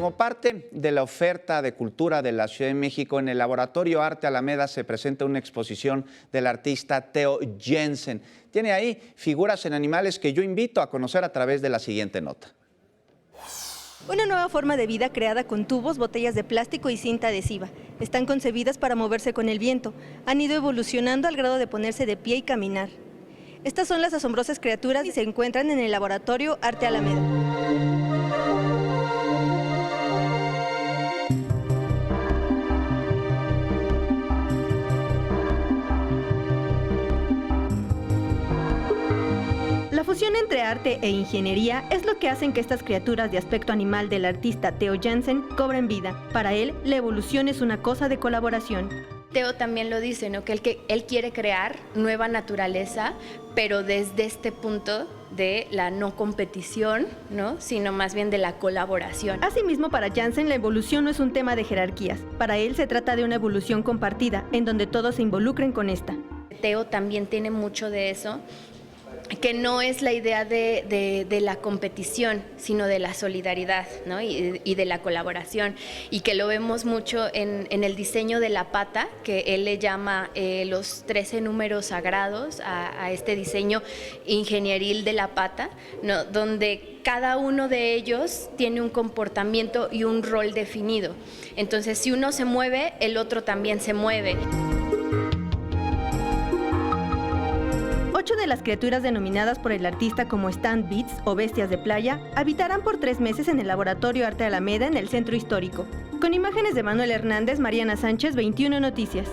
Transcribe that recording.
como parte de la oferta de cultura de la Ciudad de México, en el Laboratorio Arte Alameda se presenta una exposición del artista Theo Jensen. Tiene ahí figuras en animales que yo invito a conocer a través de la siguiente nota. Una nueva forma de vida creada con tubos, botellas de plástico y cinta adhesiva. Están concebidas para moverse con el viento. Han ido evolucionando al grado de ponerse de pie y caminar. Estas son las asombrosas criaturas y se encuentran en el Laboratorio Arte Alameda. La fusión entre arte e ingeniería es lo que hacen que estas criaturas de aspecto animal del artista Theo Jensen cobren vida. Para él, la evolución es una cosa de colaboración. Theo también lo dice, ¿no? Que él quiere crear nueva naturaleza, pero desde este punto de la no competición, ¿no? Sino más bien de la colaboración. Asimismo, para Jensen la evolución no es un tema de jerarquías. Para él se trata de una evolución compartida, en donde todos se involucren con esta. Theo también tiene mucho de eso, que no es la idea de la competición, sino de la solidaridad, ¿no? y de la colaboración, y que lo vemos mucho en el diseño de la pata, que él le llama los 13 números sagrados a este diseño ingenieril de la pata, ¿no? Donde cada uno de ellos tiene un comportamiento y un rol definido. Entonces, si uno se mueve, el otro también se mueve. 8 de las criaturas denominadas por el artista como stand beasts o bestias de playa habitarán por 3 meses en el Laboratorio Arte Alameda en el Centro Histórico. Con imágenes de Manuel Hernández, Mariana Sánchez, 21 Noticias.